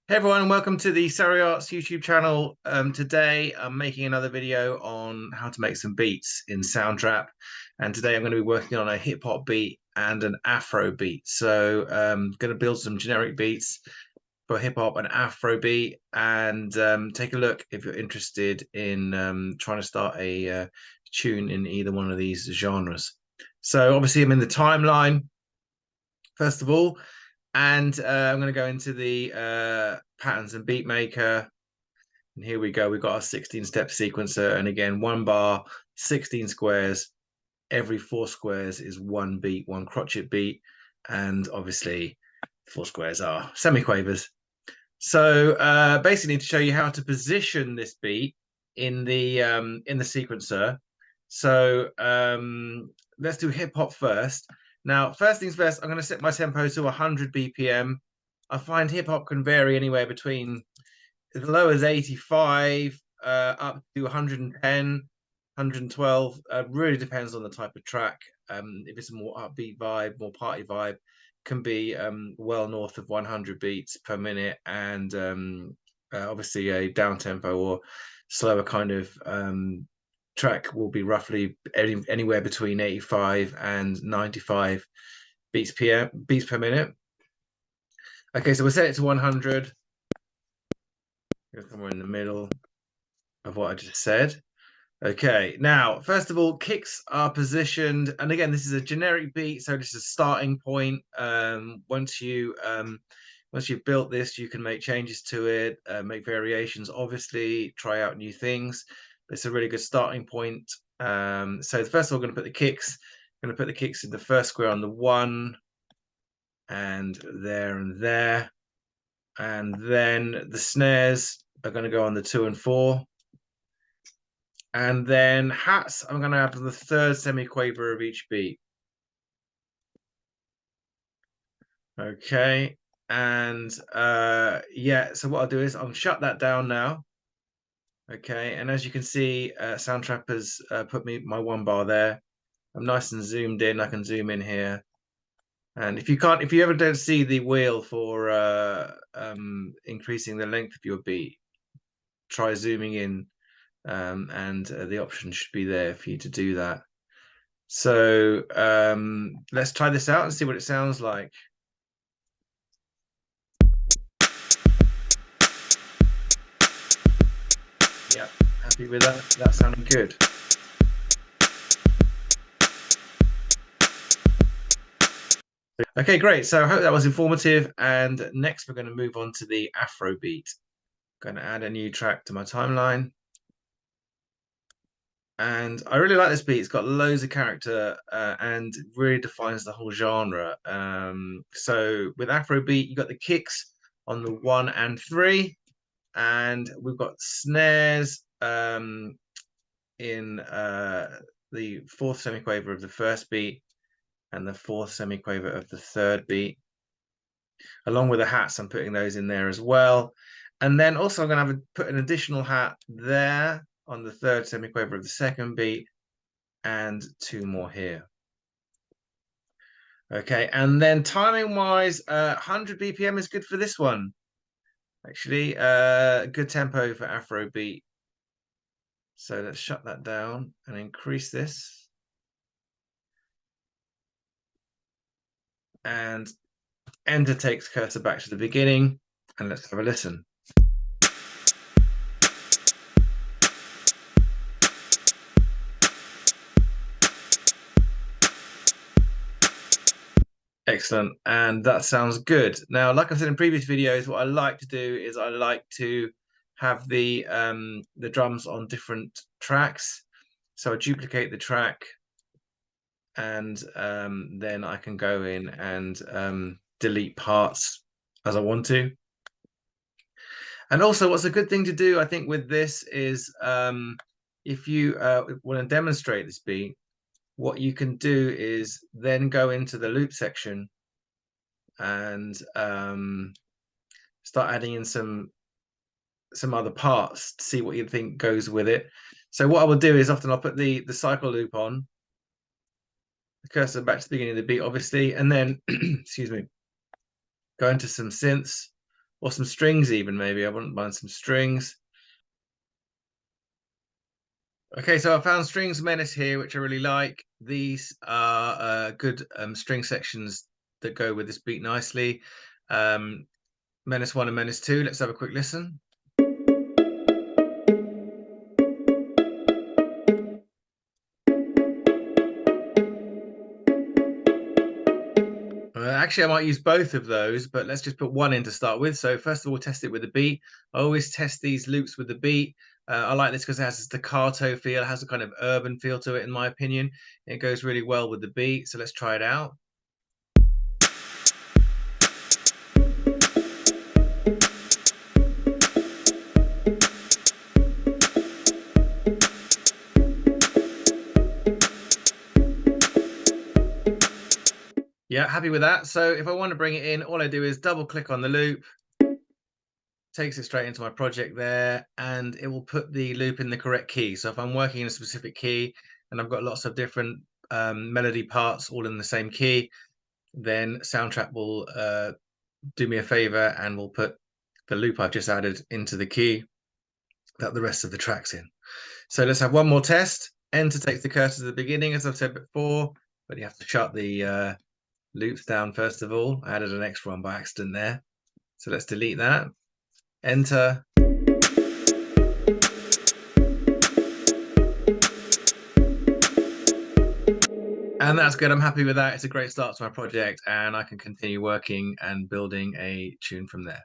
Hey everyone, and welcome to the Surrey Arts YouTube channel. Today I'm making another video on how to make some beats in Soundtrap, and today I'm going to be working on a hip hop beat and an Afro beat. So going to build some generic beats for hip hop and Afro beat, and take a look if you're interested in trying to start a tune in either one of these genres. So obviously I'm in the timeline first of all. And I'm going to go into the patterns and beat maker. And here we go. We've got our 16-step sequencer. And again, one bar, 16 squares. Every 4 squares is one beat, one crotchet beat. And obviously, 4 squares are semiquavers. So basically, to show you how to position this beat in the sequencer. So let's do hip hop first. Now, first things first, I'm going to set my tempo to 100 BPM. I find hip hop can vary anywhere between as low as 85 up to 110, 112. Really depends on the type of track. If it's a more upbeat vibe, more party vibe, can be well north of 100 beats per minute, and obviously a down tempo or slower kind of track will be roughly anywhere between 85 and 95 beats per minute. Okay, so we'll set it to 100. Somewhere in the middle of what I just said. Okay, now, first of all, kicks are positioned, and again, this is a generic beat, so this is a starting point. Once you've built this, you can make changes to it, make variations, obviously, try out new things. But it's a really good starting point. So first of all, we're going to put the kicks. I'm going to put the kicks in the first square on the 1, and there. And then the snares are going to go on the 2 and 4. And then hats, I'm going to have the third semiquaver of each beat. Okay. And yeah, so what I'll do is I'll shut that down now. Okay. And as you can see, Soundtrap has put my one bar there. I'm nice and zoomed in. I can zoom in here. And if you ever don't see the wheel for increasing the length of your beat, try zooming in, and the option should be there for you to do that. So let's try this out and see what it sounds like. Yep, happy with that. That sounded good. Okay, great. So I hope that was informative. And next, we're going to move on to the Afro beat. Going to add a new track to my timeline. And I really like this beat. It's got loads of character and really defines the whole genre. So with Afrobeat, you got the kicks on the 1 and 3, and we've got snares in the 4th semiquaver of the first beat and the 4th semiquaver of the third beat. Along with the hats, I'm putting those in there as well. And then also I'm going to put an additional hat there on the 3rd semiquaver of the second beat, and 2 more here. Okay, and then timing wise, 100 BPM is good for this one. Actually, good tempo for Afrobeat. So let's shut that down and increase this. And enter takes cursor back to the beginning, and let's have a listen. Excellent, and that sounds good. Now, like I said in previous videos, what I like to do is I like to have the drums on different tracks. So I duplicate the track, and then I can go in and delete parts as I want to. And also, what's a good thing to do, I think, with this is if you want to demonstrate this beat, what you can do is then go into the loop section and start adding in some other parts to see what you think goes with it. So what I will do is often I'll put the cycle loop on, the cursor back to the beginning of the beat, obviously, and then excuse me, go into some synths, or some strings even, maybe. I wouldn't mind some strings. Okay, so I found strings menace here, which I really like. These are good string sections that go with this beat nicely. Um, Menace 1 and Menace 2. Let's have a quick listen. Actually, I might use both of those, but let's just put one in to start with. So first of all, test it with the beat. I always test these loops with the beat. I like this because it has a staccato feel. It has a kind of urban feel to it, in my opinion. It goes really well with the beat. So let's try it out. Yeah, happy with that. So if I want to bring it in, all I do is double click on the loop, takes it straight into my project there, and it will put the loop in the correct key. So if I'm working in a specific key and I've got lots of different melody parts all in the same key, then Soundtrap will do me a favor and will put the loop I've just added into the key that the rest of the track's in. So let's have one more test. Enter takes the cursor to the beginning, as I've said before, but you have to shut the loops down first of all. I added an extra one by accident there. So let's delete that. Enter. And that's good. I'm happy with that. It's a great start to my project, and I can continue working and building a tune from there.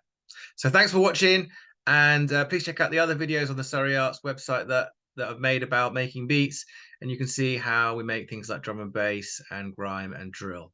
So thanks for watching, and please check out the other videos on the Surrey Arts website that I've made about making beats, and you can see how we make things like drum and bass and grime and drill.